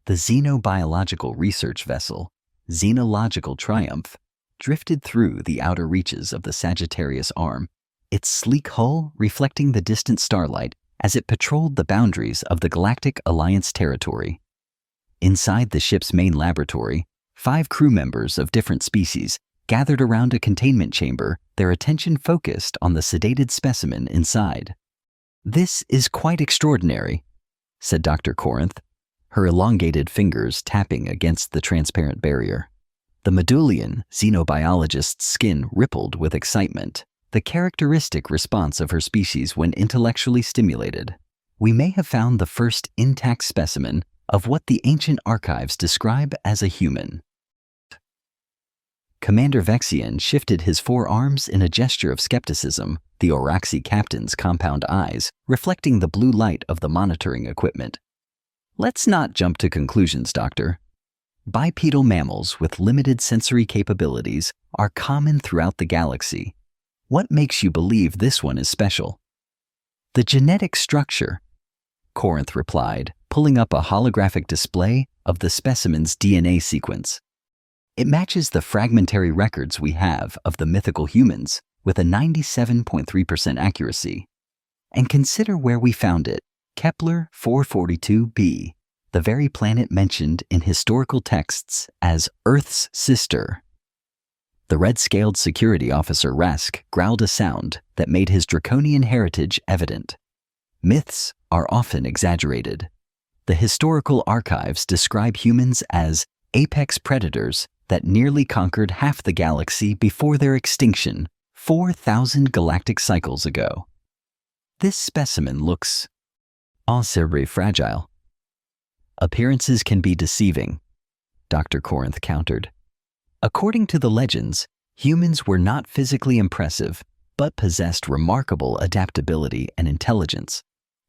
The xenobiological research vessel, Xenological Triumph, drifted through the outer reaches of the Sagittarius Arm, its sleek hull reflecting the distant starlight as it patrolled the boundaries of the Galactic Alliance territory. Inside the ship's main laboratory, 5 crew members of different species gathered around a containment chamber, their attention focused on the sedated specimen inside. "This is quite extraordinary," said Dr. Corinth, her elongated fingers tapping against the transparent barrier. The Medulian xenobiologist's skin rippled with excitement, the characteristic response of her species when intellectually stimulated. "We may have found the first intact specimen of what the ancient archives describe as a human." Commander Vexian shifted his 4 arms in a gesture of skepticism, the Oraxi captain's compound eyes reflecting the blue light of the monitoring equipment. "Let's not jump to conclusions, Doctor. Bipedal mammals with limited sensory capabilities are common throughout the galaxy. What makes you believe this one is special?" "The genetic structure," Corinth replied, pulling up a holographic display of the specimen's DNA sequence. "It matches the fragmentary records we have of the mythical humans with a 97.3% accuracy. And consider where we found it, Kepler 442b, the very planet mentioned in historical texts as Earth's sister." The red-scaled security officer Rask growled a sound that made his draconian heritage evident. Myths are often exaggerated. The historical archives describe humans as apex predators that nearly conquered half the galaxy before their extinction 4,000 galactic cycles ago. This specimen looks very fragile. "Appearances can be deceiving," Dr. Corinth countered. "According to the legends, humans were not physically impressive, but possessed remarkable adaptability and intelligence.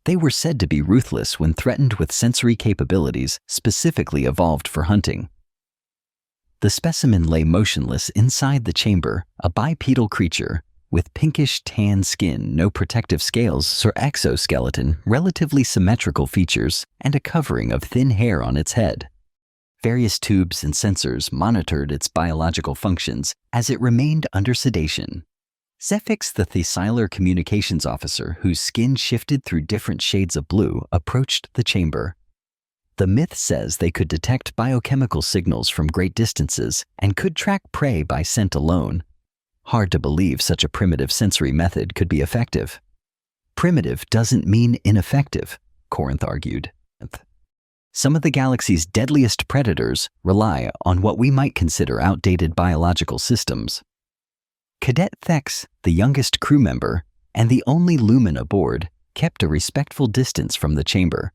They were said to be ruthless when threatened with sensory capabilities specifically evolved for hunting." The specimen lay motionless inside the chamber, a bipedal creature with pinkish tan skin, no protective scales or exoskeleton, relatively symmetrical features, and a covering of thin hair on its head. Various tubes and sensors monitored its biological functions as it remained under sedation. Zephix, the Thesiler communications officer, whose skin shifted through different shades of blue, approached the chamber. "The myth says they could detect biochemical signals from great distances and could track prey by scent alone. Hard to believe such a primitive sensory method could be effective." "Primitive doesn't mean ineffective," Corinth argued. "Some of the galaxy's deadliest predators rely on what we might consider outdated biological systems." Cadet Thex, the youngest crew member and the only lumen aboard, kept a respectful distance from the chamber.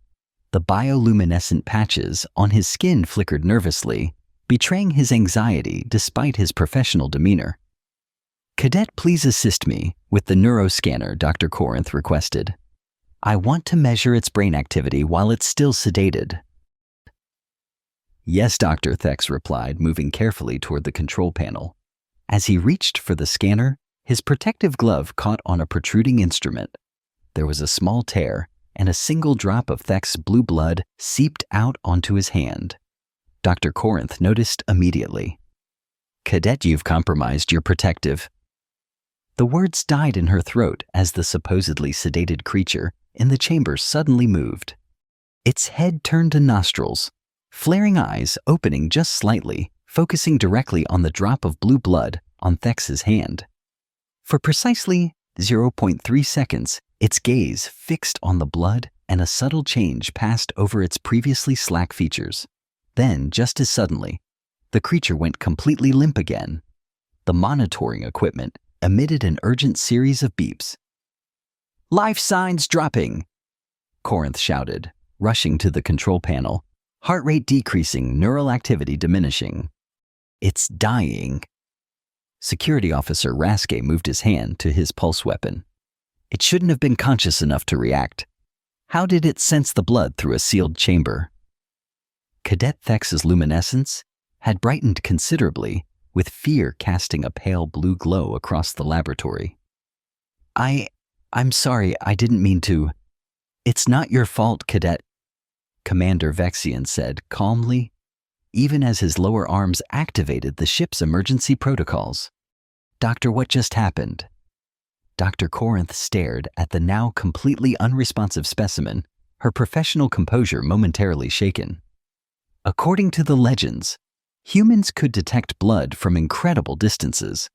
The bioluminescent patches on his skin flickered nervously, betraying his anxiety despite his professional demeanor. "Cadet, please assist me with the neuroscanner," Dr. Corinth requested. "I want to measure its brain activity while it's still sedated." "Yes, Dr." Thex replied, moving carefully toward the control panel. As he reached for the scanner, his protective glove caught on a protruding instrument. There was a small tear, and a single drop of Thex's blue blood seeped out onto his hand. Dr. Corinth noticed immediately. "Cadet, you've compromised your protective." The words died in her throat as the supposedly sedated creature in the chamber suddenly moved. Its head turned to nostrils, flaring eyes opening just slightly, focusing directly on the drop of blue blood on Thex's hand. For precisely 0.3 seconds, its gaze fixed on the blood and a subtle change passed over its previously slack features. Then, just as suddenly, the creature went completely limp again. The monitoring equipment emitted an urgent series of beeps. "Life signs dropping," Corinth shouted, rushing to the control panel, heart rate decreasing, neural activity diminishing. "It's dying." Security Officer Raske moved his hand to his pulse weapon. "It shouldn't have been conscious enough to react. How did it sense the blood through a sealed chamber?" Cadet Thex's luminescence had brightened considerably, with fear casting a pale blue glow across the laboratory. I'm sorry, I didn't mean to." "It's not your fault, Cadet." Commander Vexian said calmly, even as his lower arms activated the ship's emergency protocols. "Doctor, what just happened?" Dr. Corinth stared at the now completely unresponsive specimen, her professional composure momentarily shaken. According to the legends, humans could detect blood from incredible distances.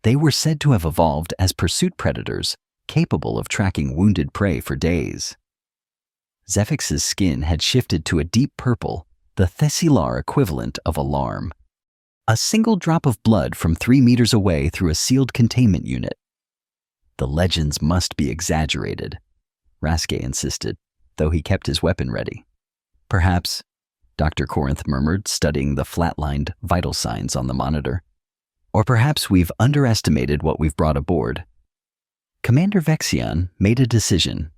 They were said to have evolved as pursuit predators, capable of tracking wounded prey for days. Zephix's skin had shifted to a deep purple, the Thesilar equivalent of alarm. A single drop of blood from 3 meters away through a sealed containment unit. The legends must be exaggerated, Raske insisted, though he kept his weapon ready. Perhaps, Dr. Corinth murmured, studying the flatlined vital signs on the monitor. Or perhaps we've underestimated what we've brought aboard. Commander Vexian made a decision.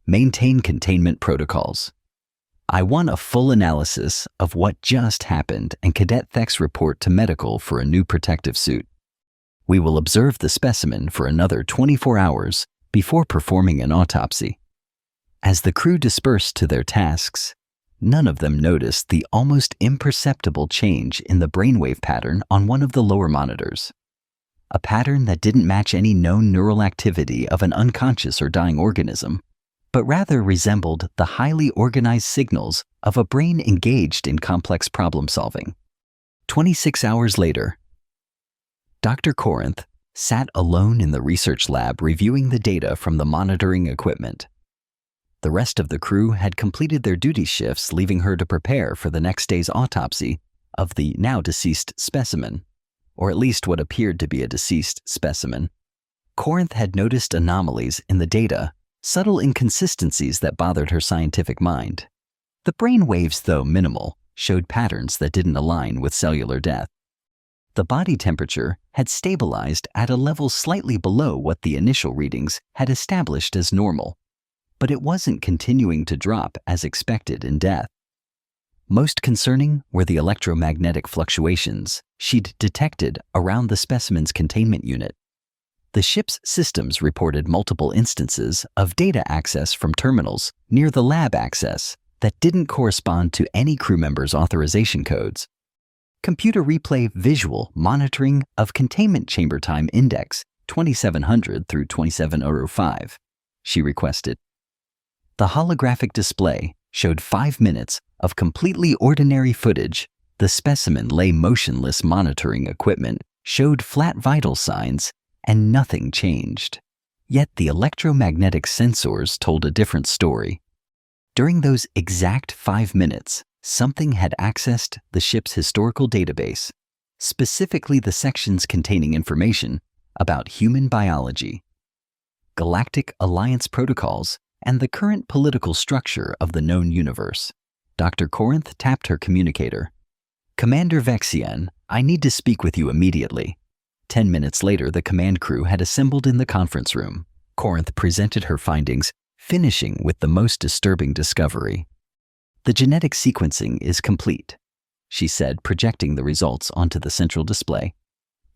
Maintain containment protocols. I want a full analysis of what just happened and Cadet Thek's report to medical for a new protective suit. We will observe the specimen for another 24 hours before performing an autopsy. As the crew dispersed to their tasks, none of them noticed the almost imperceptible change in the brainwave pattern on one of the lower monitors. A pattern that didn't match any known neural activity of an unconscious or dying organism, but rather resembled the highly organized signals of a brain engaged in complex problem solving. 26 hours later, Dr. Corinth sat alone in the research lab reviewing the data from the monitoring equipment. The rest of the crew had completed their duty shifts, leaving her to prepare for the next day's autopsy of the now deceased specimen, or at least what appeared to be a deceased specimen. Corinth had noticed anomalies in the data, subtle inconsistencies that bothered her scientific mind. The brain waves, though minimal, showed patterns that didn't align with cellular death. The body temperature had stabilized at a level slightly below what the initial readings had established as normal, but it wasn't continuing to drop as expected in death. Most concerning were the electromagnetic fluctuations she'd detected around the specimen's containment unit. The ship's systems reported multiple instances of data access from terminals near the lab access that didn't correspond to any crew member's authorization codes. Computer replay visual monitoring of containment chamber time index 2700 through 2705, she requested. The holographic display showed 5 minutes of completely ordinary footage. The specimen lay motionless. Monitoring equipment showed flat vital signs and nothing changed. Yet the electromagnetic sensors told a different story. During those exact 5 minutes, something had accessed the ship's historical database, specifically the sections containing information about human biology, galactic alliance protocols, and the current political structure of the known universe. Dr. Corinth tapped her communicator. "Commander Vexian, I need to speak with you immediately." 10 minutes later, the command crew had assembled in the conference room. Corinth presented her findings, finishing with the most disturbing discovery. "The genetic sequencing is complete," she said, projecting the results onto the central display.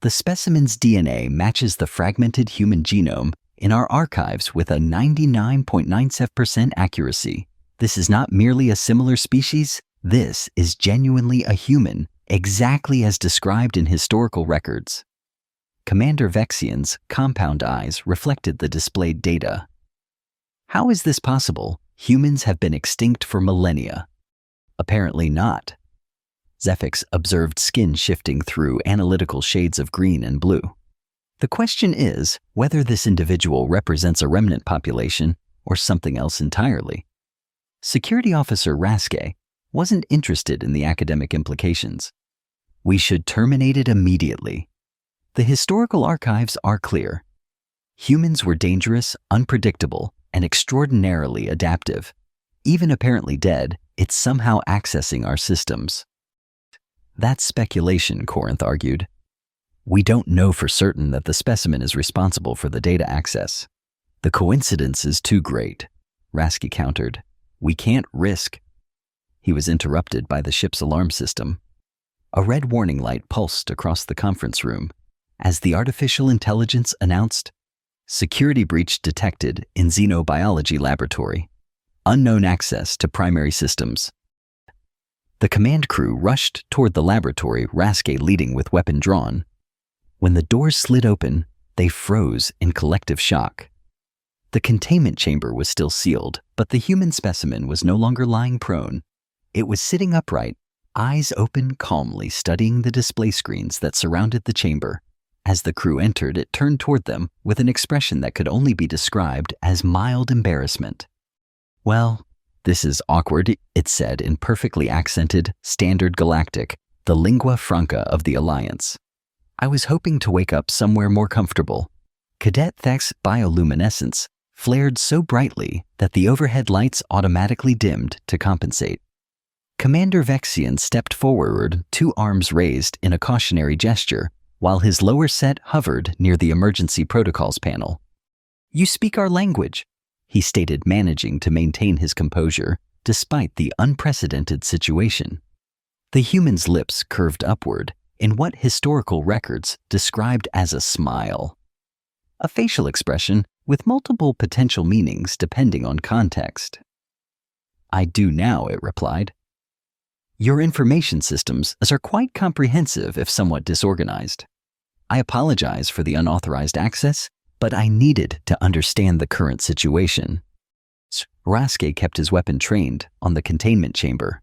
"The specimen's DNA matches the fragmented human genome in our archives with a 99.97% accuracy. This is not merely a similar species, this is genuinely a human, exactly as described in historical records." Commander Vexian's compound eyes reflected the displayed data. "How is this possible? Humans have been extinct for millennia." "Apparently not." Zephix observed skin shifting through analytical shades of green and blue. "The question is whether this individual represents a remnant population or something else entirely." Security Officer Raske wasn't interested in the academic implications. "We should terminate it immediately. The historical archives are clear. Humans were dangerous, unpredictable, and extraordinarily adaptive. Even apparently dead, it's somehow accessing our systems." "That's speculation," Corinth argued. "We don't know for certain that the specimen is responsible for the data access." "The coincidence is too great," Raske countered. "We can't risk." He was interrupted by the ship's alarm system. A red warning light pulsed across the conference room as the artificial intelligence announced, "Security breach detected in Xenobiology Laboratory. Unknown access to primary systems. The command crew rushed toward the laboratory, Raske leading with weapon drawn. When the doors slid open, they froze in collective shock. The containment chamber was still sealed, but the human specimen was no longer lying prone. It was sitting upright, eyes open calmly studying the display screens that surrounded the chamber. As the crew entered, it turned toward them with an expression that could only be described as mild embarrassment. "Well, this is awkward," it said in perfectly accented, standard galactic, the lingua franca of the Alliance. "I was hoping to wake up somewhere more comfortable." Cadet Thek's bioluminescence flared so brightly that the overhead lights automatically dimmed to compensate. Commander Vexian stepped forward, 2 arms raised in a cautionary gesture, while his lower set hovered near the emergency protocols panel. "You speak our language," he stated, managing to maintain his composure despite the unprecedented situation. The human's lips curved upward in what historical records described as a smile. A facial expression with multiple potential meanings depending on context. "I do now," it replied. "Your information systems are quite comprehensive if somewhat disorganized. I apologize for the unauthorized access, but I needed to understand the current situation." Raske kept his weapon trained on the containment chamber.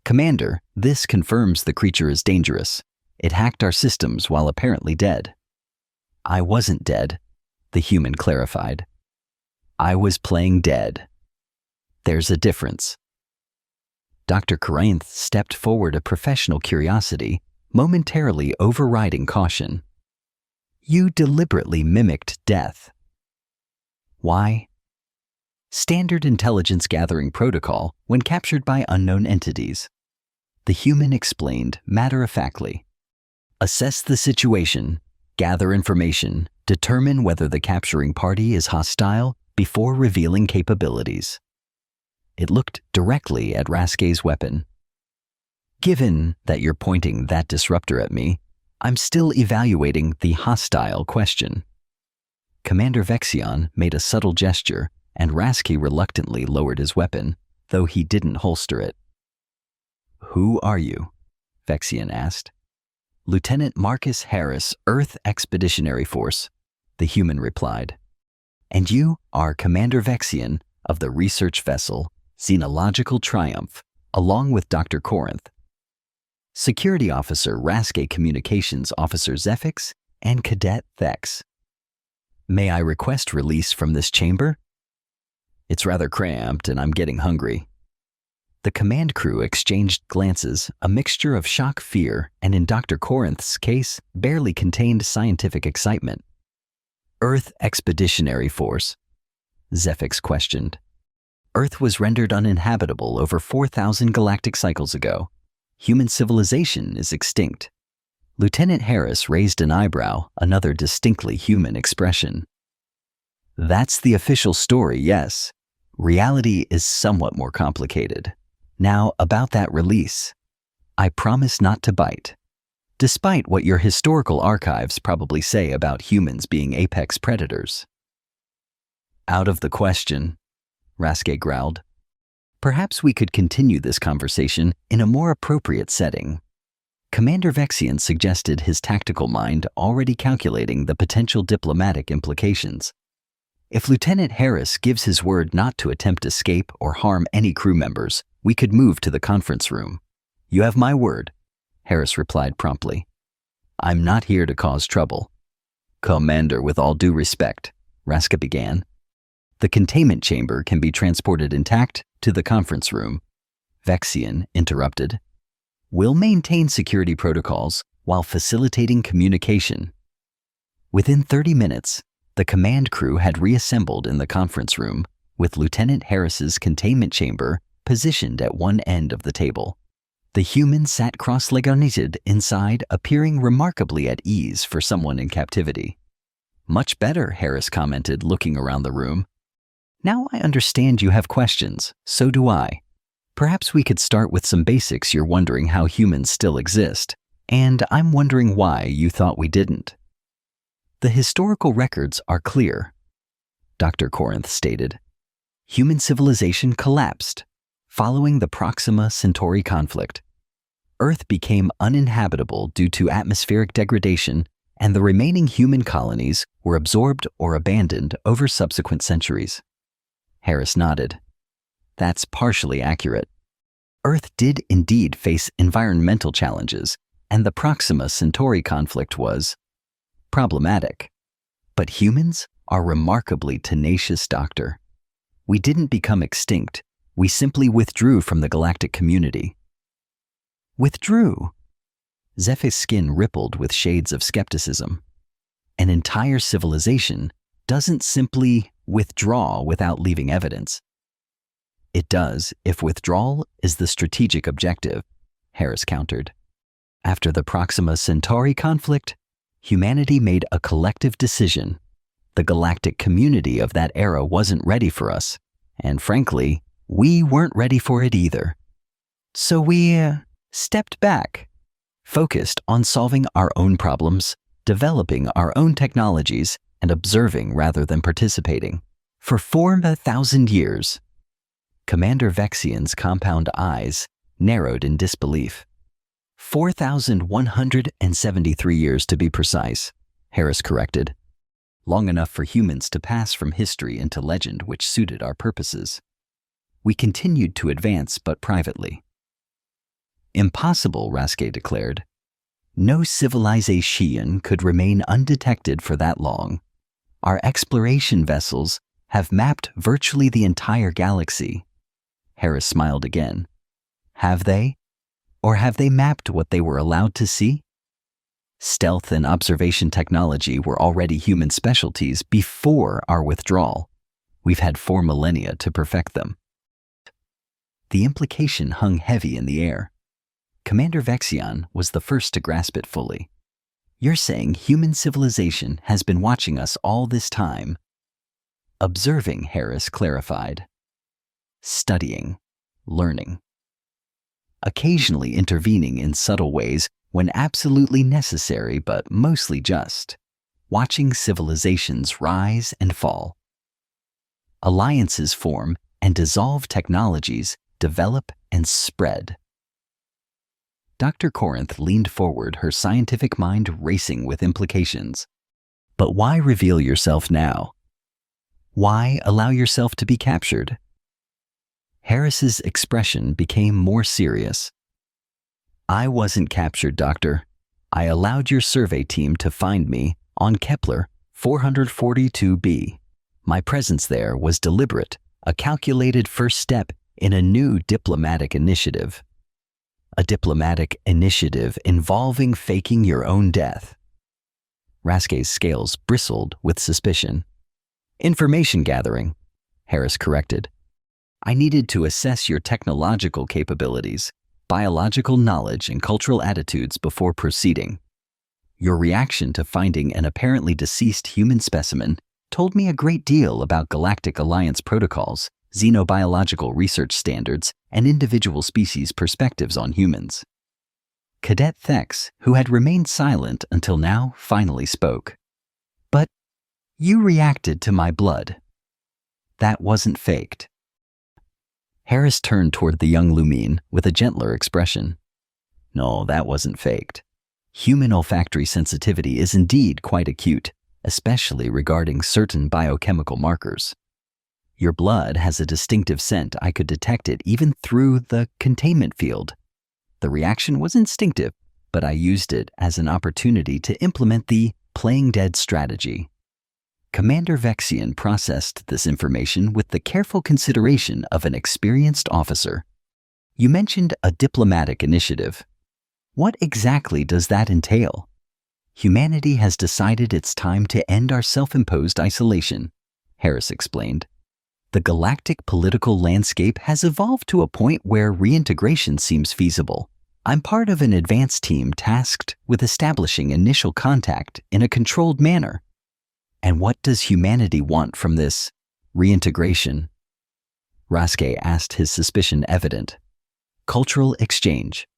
"Commander, this confirms the creature is dangerous. It hacked our systems while apparently dead." "I wasn't dead," the human clarified. "I was playing dead. There's a difference." Dr. Corinth stepped forward, a professional curiosity, momentarily overriding caution. "You deliberately mimicked death." "Why?" "Standard intelligence gathering protocol when captured by unknown entities." The human explained matter-of-factly. "Assess the situation, gather information, determine whether the capturing party is hostile before revealing capabilities." It looked directly at Raske's weapon. "Given that you're pointing that disruptor at me, I'm still evaluating the hostile question." Commander Vexian made a subtle gesture, and Raske reluctantly lowered his weapon, though he didn't holster it. "Who are you?" Vexian asked. "Lieutenant Marcus Harris, Earth Expeditionary Force," the human replied. "And you are Commander Vexian of the research vessel Xenological Triumph, along with Dr. Corinth, Security Officer Raske, Communications Officer Zefix, and Cadet Thex. May I request release from this chamber? It's rather cramped and I'm getting hungry." The command crew exchanged glances, a mixture of shock, fear, and in Dr. Corinth's case, barely contained scientific excitement. "Earth Expeditionary Force?" Zefix questioned. "Earth was rendered uninhabitable over 4,000 galactic cycles ago. Human civilization is extinct." Lieutenant Harris raised an eyebrow, another distinctly human expression. "That's the official story, yes. Reality is somewhat more complicated. Now, about that release. I promise not to bite. Despite what your historical archives probably say about humans being apex predators." "Out of the question," Raske growled. "Perhaps we could continue this conversation in a more appropriate setting." Commander Vexian suggested, his tactical mind already calculating the potential diplomatic implications. "If Lieutenant Harris gives his word not to attempt escape or harm any crew members, we could move to the conference room." "You have my word," Harris replied promptly. "I'm not here to cause trouble." "Commander, with all due respect," Raske began. "The containment chamber can be transported intact to the conference room," Vexian interrupted. "We'll maintain security protocols while facilitating communication." Within 30 minutes, the command crew had reassembled in the conference room, with Lieutenant Harris's containment chamber positioned at one end of the table. The human sat cross-legged inside, appearing remarkably at ease for someone in captivity. "Much better," Harris commented, looking around the room. "Now I understand you have questions, so do I. Perhaps we could start with some basics. You're wondering how humans still exist, and I'm wondering why you thought we didn't." "The historical records are clear," Dr. Corinth stated. human civilization collapsed. Following the Proxima Centauri conflict, Earth became uninhabitable due to atmospheric degradation, and the remaining human colonies were absorbed or abandoned over subsequent centuries. Harris nodded. That's partially accurate. Earth did indeed face environmental challenges, and the Proxima Centauri conflict was problematic. But humans are remarkably tenacious, Doctor. We didn't become extinct. We simply withdrew from the galactic community. Withdrew? Zeph's skin rippled with shades of skepticism. An entire civilization doesn't simply withdraw without leaving evidence. It does if withdrawal is the strategic objective, Harris countered. After the Proxima Centauri conflict, humanity made a collective decision. The galactic community of that era wasn't ready for us, and frankly, we weren't ready for it either. So we stepped back, focused on solving our own problems, developing our own technologies, and observing rather than participating. For 4,000 years, Commander Vexian's compound eyes narrowed in disbelief. 4,173 years to be precise, Harris corrected. Long enough for humans to pass from history into legend, which suited our purposes. We continued to advance, but privately. Impossible, Rasque declared. No civilization could remain undetected for that long. Our exploration vessels have mapped virtually the entire galaxy. Harris smiled again. Have they? Or have they mapped what they were allowed to see? Stealth and observation technology were already human specialties before our withdrawal. We've had 4 millennia to perfect them. The implication hung heavy in the air. Commander Vexian was the first to grasp it fully. You're saying human civilization has been watching us all this time? Observing, Harris clarified. Studying, learning. Occasionally intervening in subtle ways when absolutely necessary, but mostly just. Watching civilizations rise and fall. Alliances form and dissolve, technologies develop and spread. Dr. Corinth leaned forward, her scientific mind racing with implications. But why reveal yourself now? Why allow yourself to be captured? Harris's expression became more serious. I wasn't captured, Doctor. I allowed your survey team to find me on Kepler 442b. My presence there was deliberate, a calculated first step in a new diplomatic initiative. A diplomatic initiative involving faking your own death. Rasque's scales bristled with suspicion. Information gathering, Harris corrected. I needed to assess your technological capabilities, biological knowledge, and cultural attitudes before proceeding. Your reaction to finding an apparently deceased human specimen told me a great deal about Galactic Alliance protocols, xenobiological research standards, and individual species' perspectives on humans. Cadet Thex, who had remained silent until now, finally spoke. But you reacted to my blood. That wasn't faked. Harris turned toward the young Lumine with a gentler expression. No, that wasn't faked. Human olfactory sensitivity is indeed quite acute, especially regarding certain biochemical markers. Your blood has a distinctive scent. I could detect it even through the containment field. The reaction was instinctive, but I used it as an opportunity to implement the playing dead strategy. Commander Vexian processed this information with the careful consideration of an experienced officer. You mentioned a diplomatic initiative. What exactly does that entail? Humanity has decided it's time to end our self-imposed isolation, Harris explained. The galactic political landscape has evolved to a point where reintegration seems feasible. I'm part of an advanced team tasked with establishing initial contact in a controlled manner. And what does humanity want from this reintegration? Rasque asked, his suspicion evident. Cultural exchange,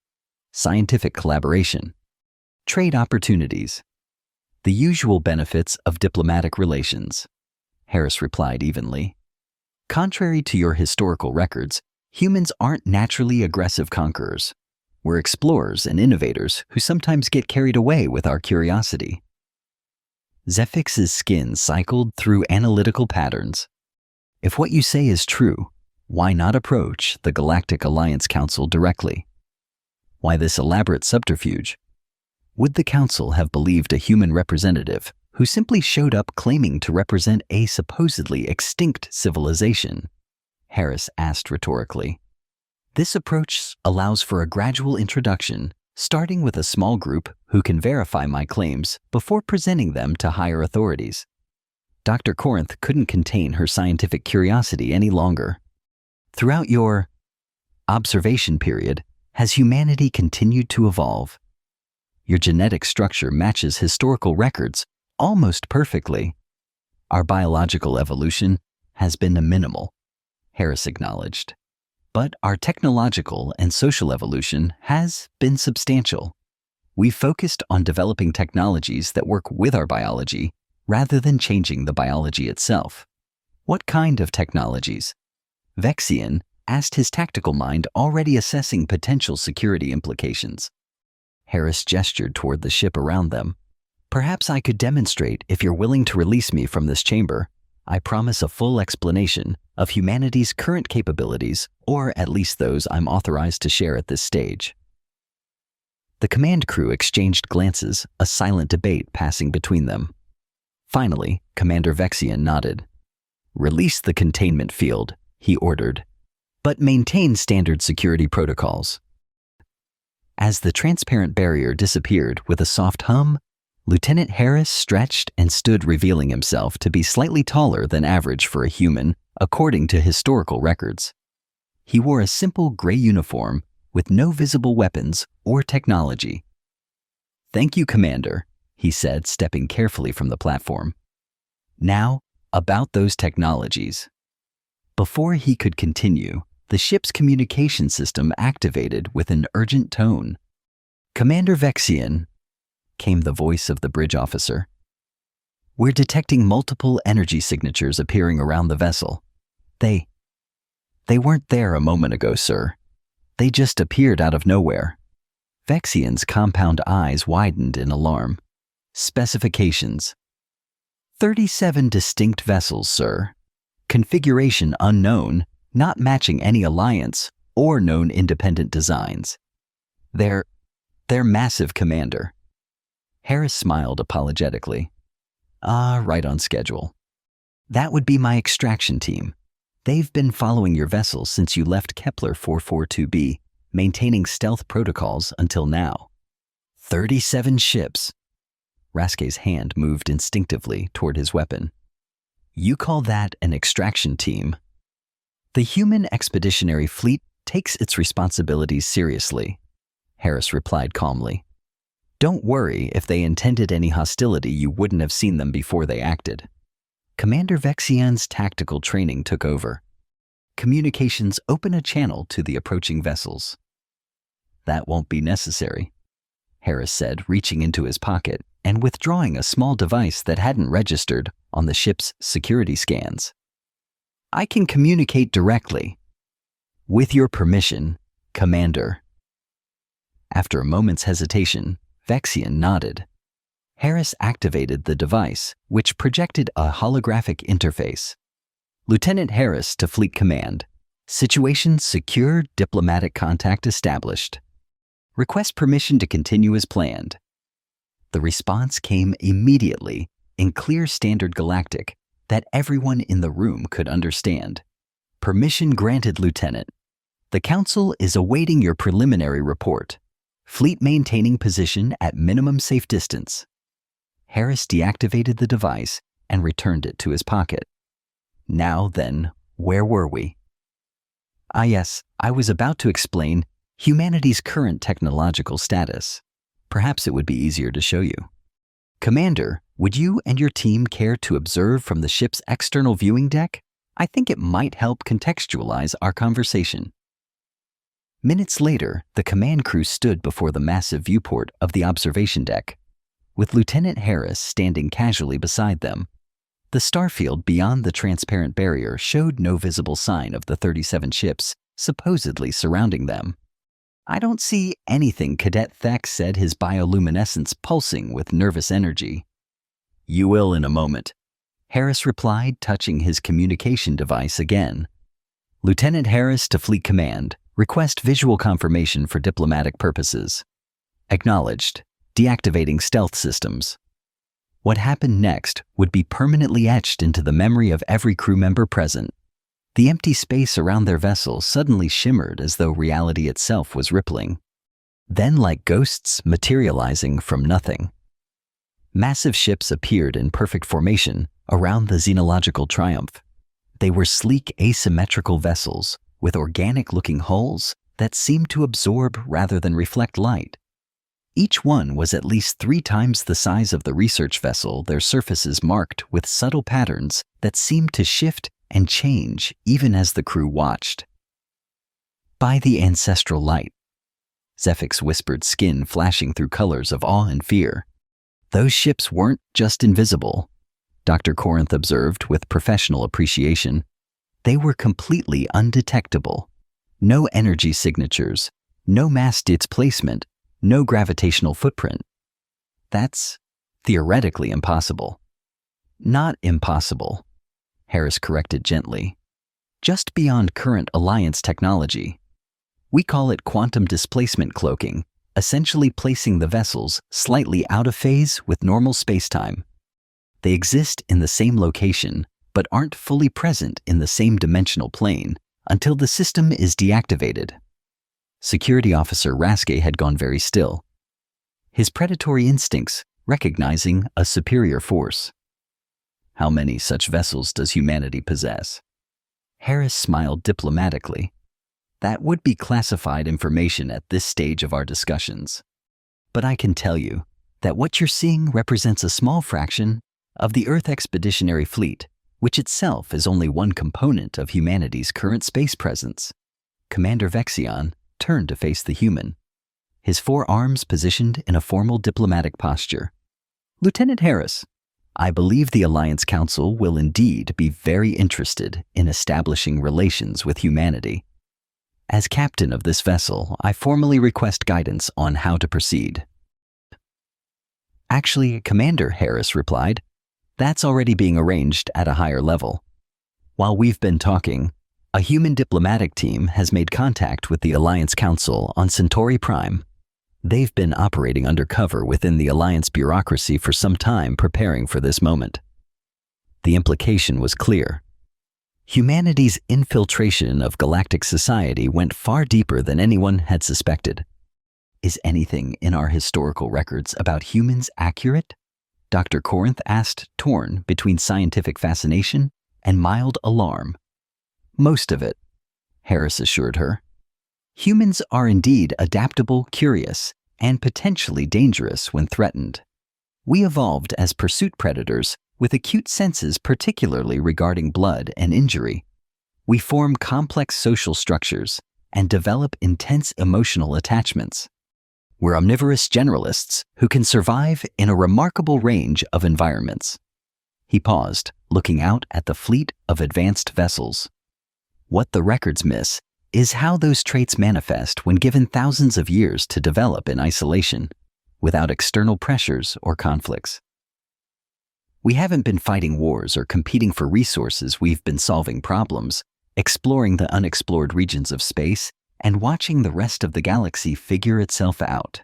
scientific collaboration, trade opportunities, the usual benefits of diplomatic relations, Harris replied evenly. Contrary to your historical records, humans aren't naturally aggressive conquerors. We're explorers and innovators who sometimes get carried away with our curiosity. Zephix's skin cycled through analytical patterns. If what you say is true, why not approach the Galactic Alliance Council directly? Why this elaborate subterfuge? Would the Council have believed a human representative who simply showed up claiming to represent a supposedly extinct civilization? Harris asked rhetorically. This approach allows for a gradual introduction, starting with a small group who can verify my claims before presenting them to higher authorities. Dr. Corinth couldn't contain her scientific curiosity any longer. Throughout your observation period, has humanity continued to evolve? Your genetic structure matches historical records almost perfectly. Our biological evolution has been minimal, Harris acknowledged. But our technological and social evolution has been substantial. We focused on developing technologies that work with our biology rather than changing the biology itself. What kind of technologies? Vexian asked, his tactical mind already assessing potential security implications. Harris gestured toward the ship around them. Perhaps I could demonstrate if you're willing to release me from this chamber. I promise a full explanation of humanity's current capabilities, or at least those I'm authorized to share at this stage. The command crew exchanged glances, a silent debate passing between them. Finally, Commander Vexian nodded. Release the containment field, he ordered, but maintain standard security protocols. As the transparent barrier disappeared with a soft hum, Lieutenant Harris stretched and stood, revealing himself to be slightly taller than average for a human, according to historical records. He wore a simple gray uniform with no visible weapons or technology. Thank you, Commander, he said, stepping carefully from the platform. Now, about those technologies. Before he could continue, the ship's communication system activated with an urgent tone. Commander Vexian, came the voice of the bridge officer. We're detecting multiple energy signatures appearing around the vessel. They weren't there a moment ago, sir. They just appeared out of nowhere. Vexian's compound eyes widened in alarm. Specifications. 37 distinct vessels, sir. Configuration unknown, not matching any alliance or known independent designs. They're massive, Commander. Harris smiled apologetically. Right on schedule. That would be my extraction team. They've been following your vessel since you left Kepler 442b, maintaining stealth protocols until now. 37 ships. Raske's hand moved instinctively toward his weapon. You call that an extraction team? The human expeditionary fleet takes its responsibilities seriously, Harris replied calmly. Don't worry, if they intended any hostility, you wouldn't have seen them before they acted. Commander Vexian's tactical training took over. Communications open a channel to the approaching vessels. That won't be necessary, Harris said, reaching into his pocket and withdrawing a small device that hadn't registered on the ship's security scans. I can communicate directly. With your permission, Commander. After a moment's hesitation, Vexian nodded. Harris activated the device, which projected a holographic interface. Lieutenant Harris to Fleet Command. Situation secure, diplomatic contact established. Request permission to continue as planned. The response came immediately in clear Standard Galactic that everyone in the room could understand. Permission granted, Lieutenant. The Council is awaiting your preliminary report. Fleet maintaining position at minimum safe distance. Harris deactivated the device and returned it to his pocket. Now then, where were we? Yes, I was about to explain humanity's current technological status. Perhaps it would be easier to show you. Commander, would you and your team care to observe from the ship's external viewing deck? I think it might help contextualize our conversation. Minutes later, the command crew stood before the massive viewport of the observation deck, with Lieutenant Harris standing casually beside them. The starfield beyond the transparent barrier showed no visible sign of the 37 ships supposedly surrounding them. I don't see anything, Cadet Thek said, his bioluminescence pulsing with nervous energy. You will in a moment, Harris replied, touching his communication device again. Lieutenant Harris to Fleet Command. Request visual confirmation for diplomatic purposes. Acknowledged. Deactivating stealth systems. What happened next would be permanently etched into the memory of every crew member present. The empty space around their vessel suddenly shimmered as though reality itself was rippling. Then, like ghosts materializing from nothing, massive ships appeared in perfect formation around the xenological triumph. They were sleek, asymmetrical vessels with organic-looking hulls that seemed to absorb rather than reflect light. Each one was at least 3 times the size of the research vessel, their surfaces marked with subtle patterns that seemed to shift and change even as the crew watched. By the ancestral light, Zephix whispered, skin flashing through colors of awe and fear. Those ships weren't just invisible, Dr. Corinth observed with professional appreciation. They were completely undetectable. No energy signatures, no mass displacement, no gravitational footprint. That's theoretically impossible. Not impossible, Harris corrected gently. Just beyond current Alliance technology. We call it quantum displacement cloaking, essentially placing the vessels slightly out of phase with normal spacetime. They exist in the same location, but aren't fully present in the same dimensional plane until the system is deactivated. Security Officer Raske had gone very still, his predatory instincts recognizing a superior force. How many such vessels does humanity possess? Harris smiled diplomatically. That would be classified information at this stage of our discussions. But I can tell you that what you're seeing represents a small fraction of the Earth Expeditionary Fleet, which itself is only one component of humanity's current space presence. Commander Vexion turned to face the human, his 4 arms positioned in a formal diplomatic posture. Lieutenant Harris, I believe the Alliance Council will indeed be very interested in establishing relations with humanity. As captain of this vessel, I formally request guidance on how to proceed. Actually, Commander, Harris replied, that's already being arranged at a higher level. While we've been talking, a human diplomatic team has made contact with the Alliance Council on Centauri Prime. They've been operating undercover within the Alliance bureaucracy for some time, preparing for this moment. The implication was clear. Humanity's infiltration of galactic society went far deeper than anyone had suspected. Is anything in our historical records about humans accurate? Dr. Corinth asked, torn between scientific fascination and mild alarm. Most of it, Harris assured her. Humans are indeed adaptable, curious, and potentially dangerous when threatened. We evolved as pursuit predators with acute senses, particularly regarding blood and injury. We form complex social structures and develop intense emotional attachments. We're omnivorous generalists who can survive in a remarkable range of environments. He paused, looking out at the fleet of advanced vessels. What the records miss is how those traits manifest when given thousands of years to develop in isolation, without external pressures or conflicts. We haven't been fighting wars or competing for resources, we've been solving problems, exploring the unexplored regions of space, and watching the rest of the galaxy figure itself out.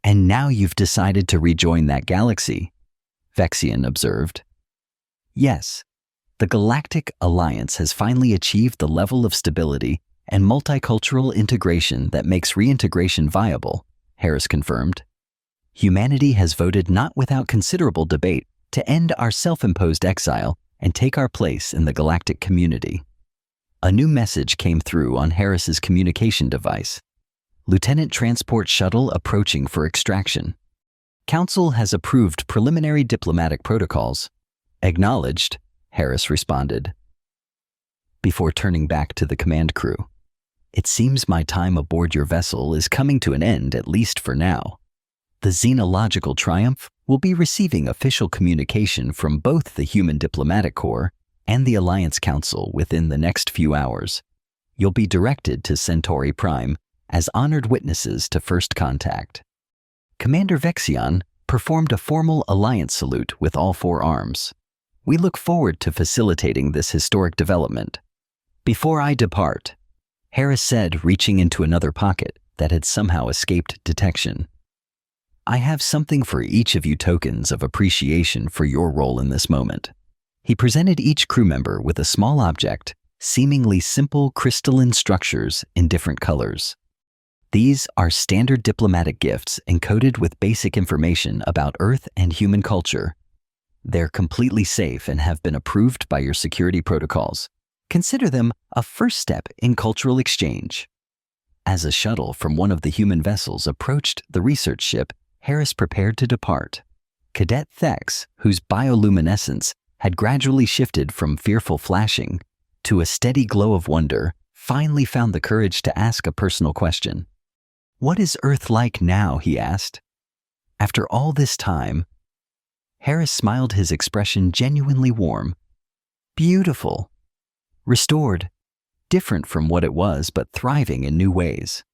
And now you've decided to rejoin that galaxy, Vexion observed. Yes, the Galactic Alliance has finally achieved the level of stability and multicultural integration that makes reintegration viable, Harris confirmed. Humanity has voted not without considerable debate to end our self-imposed exile and take our place in the galactic community. A new message came through on Harris's communication device. Lieutenant Transport Shuttle approaching for extraction. Council has approved preliminary diplomatic protocols. Acknowledged, Harris responded. Before turning back to the command crew, it seems my time aboard your vessel is coming to an end, at least for now. The xenological triumph will be receiving official communication from both the Human Diplomatic Corps and the Alliance Council within the next few hours. You'll be directed to Centauri Prime as honored witnesses to first contact. Commander Vexion performed a formal Alliance salute with all 4 arms. We look forward to facilitating this historic development. Before I depart, Harris said, reaching into another pocket that had somehow escaped detection, I have something for each of you, tokens of appreciation for your role in this moment. He presented each crew member with a small object, seemingly simple crystalline structures in different colors. These are standard diplomatic gifts encoded with basic information about Earth and human culture. They're completely safe and have been approved by your security protocols. Consider them a first step in cultural exchange. As a shuttle from one of the human vessels approached the research ship, Harris prepared to depart. Cadet Thex, whose bioluminescence had gradually shifted from fearful flashing to a steady glow of wonder, finally found the courage to ask a personal question. What is Earth like now, he asked. After all this time, Harris smiled, his expression genuinely warm. Beautiful. Restored. Different from what it was, but thriving in new ways.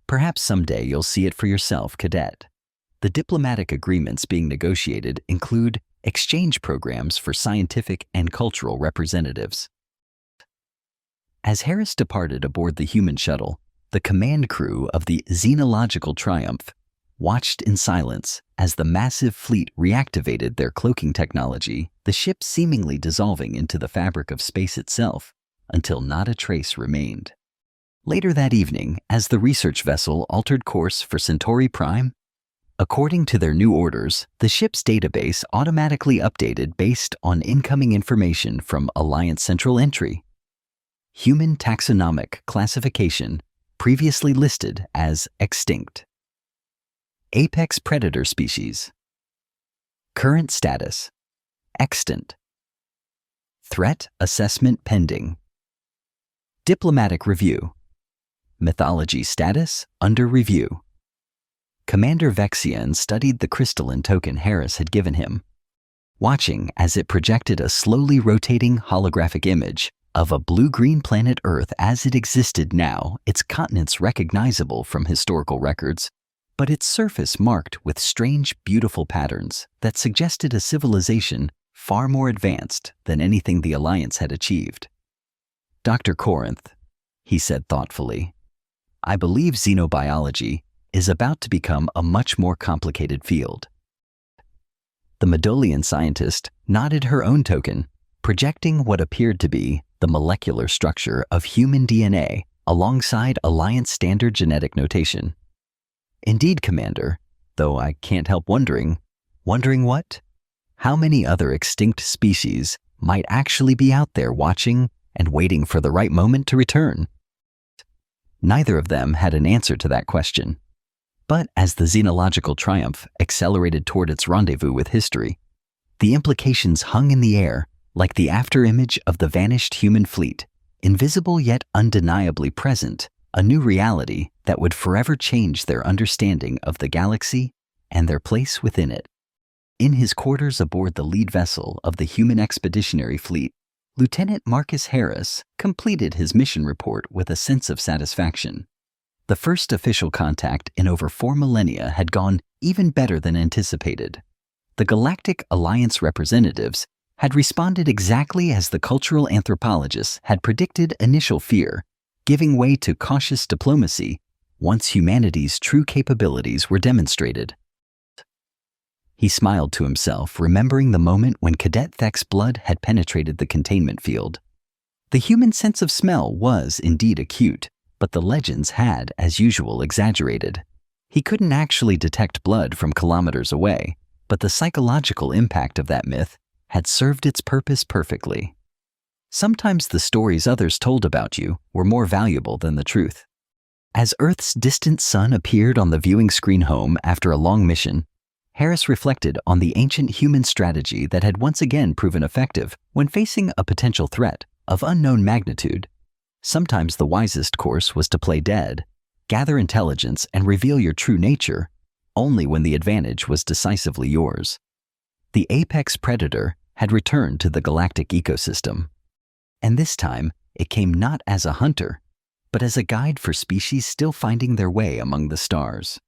Perhaps someday you'll see it for yourself, Cadet. The diplomatic agreements being negotiated include exchange programs for scientific and cultural representatives. As Harris departed aboard the human shuttle, the command crew of the Xenological Triumph watched in silence as the massive fleet reactivated their cloaking technology, the ship seemingly dissolving into the fabric of space itself until not a trace remained. Later that evening, as the research vessel altered course for Centauri Prime, according to their new orders, the ship's database automatically updated based on incoming information from Alliance Central Entry. Human taxonomic classification previously listed as extinct. Apex predator species. Current status: extant. Threat assessment pending. Diplomatic review. Mythology status under review. Commander Vexion studied the crystalline token Harris had given him, watching as it projected a slowly rotating holographic image of a blue-green planet Earth as it existed now, its continents recognizable from historical records, but its surface marked with strange, beautiful patterns that suggested a civilization far more advanced than anything the Alliance had achieved. Dr. Corinth, he said thoughtfully, I believe xenobiology is about to become a much more complicated field. The Medolian scientist nodded her own token, projecting what appeared to be the molecular structure of human DNA alongside Alliance standard genetic notation. Indeed, Commander, though I can't help wondering what? How many other extinct species might actually be out there watching and waiting for the right moment to return? Neither of them had an answer to that question. But as the Xenological Triumph accelerated toward its rendezvous with history, the implications hung in the air like the afterimage of the vanished human fleet, invisible yet undeniably present, a new reality that would forever change their understanding of the galaxy and their place within it. In his quarters aboard the lead vessel of the Human Expeditionary Fleet, Lieutenant Marcus Harris completed his mission report with a sense of satisfaction. The first official contact in over 4 millennia had gone even better than anticipated. The Galactic Alliance representatives had responded exactly as the cultural anthropologists had predicted initial fear, giving way to cautious diplomacy once humanity's true capabilities were demonstrated. He smiled to himself, remembering the moment when Cadet Thek's blood had penetrated the containment field. The human sense of smell was indeed acute, but the legends had, as usual, exaggerated. He couldn't actually detect blood from kilometers away, but the psychological impact of that myth had served its purpose perfectly. Sometimes the stories others told about you were more valuable than the truth. As Earth's distant sun appeared on the viewing screen home after a long mission, Harris reflected on the ancient human strategy that had once again proven effective when facing a potential threat of unknown magnitude. Sometimes the wisest course was to play dead, gather intelligence, and reveal your true nature, only when the advantage was decisively yours. The apex predator had returned to the galactic ecosystem. And this time, it came not as a hunter, but as a guide for species still finding their way among the stars.